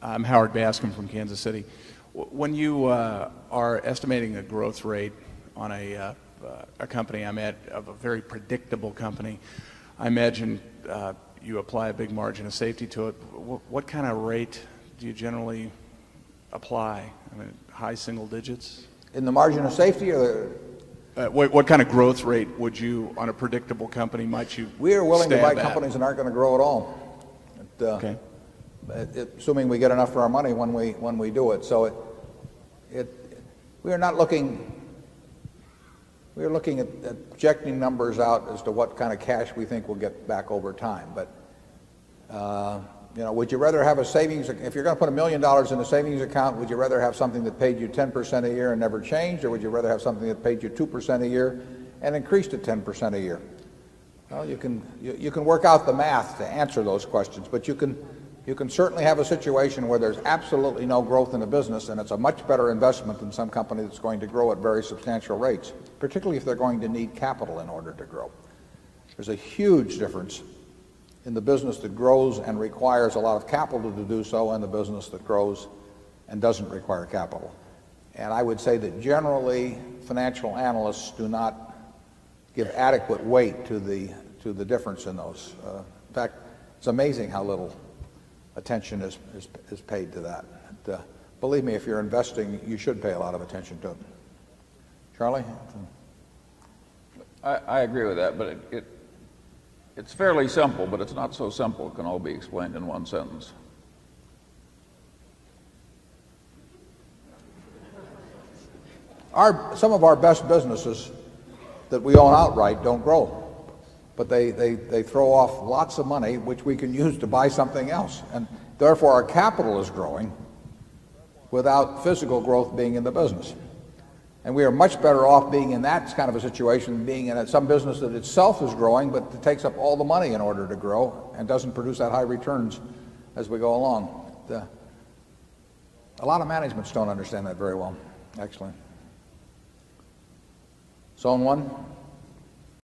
I'm Howard Bascom from Kansas City. When you are estimating a growth rate on a company I'm at, of a very predictable company, I imagine you apply a big margin of safety to it. What kind of rate do you generally apply? I mean, high single digits? In the margin of safety, or what kind of growth rate would you, on a predictable company, might you we are willing to buy stab at? companies that aren't going to grow at all. Okay. Assuming we get enough for our money when we do it. So we are not looking. We are looking at projecting numbers out as to what kind of cash we think we'll get back over time. But you know, would you rather have a savings? If you're going to put $1 million in a savings account, would you rather have something that paid you 10% a year and never changed, or would you rather have something that paid you 2% a year and increased to 10% a year? Well, you can work out the math to answer those questions, but you can certainly have a situation where there's absolutely no growth in the business, and it's a much better investment than some company that's going to grow at very substantial rates, particularly if they're going to need capital in order to grow. There's a huge difference in the business that grows and requires a lot of capital to do so, and the business that grows and doesn't require capital. And I would say that generally financial analysts do not give adequate weight to the difference in those. In fact, it's amazing how little attention is paid to that. Believe me, if you're investing, you should pay a lot of attention to it. Charlie? I agree with that, but it's fairly simple, but it's not so simple. It can all be explained in one sentence. Some of our best businesses that we own outright don't grow, but they throw off lots of money which we can use to buy something else, and therefore our capital is growing without physical growth being in the business. And we are much better off being in that kind of a situation than being in some business that itself is growing, but it takes up all the money in order to grow and doesn't produce that high returns as we go along. A lot of managements don't understand that very well, actually. Zone 1.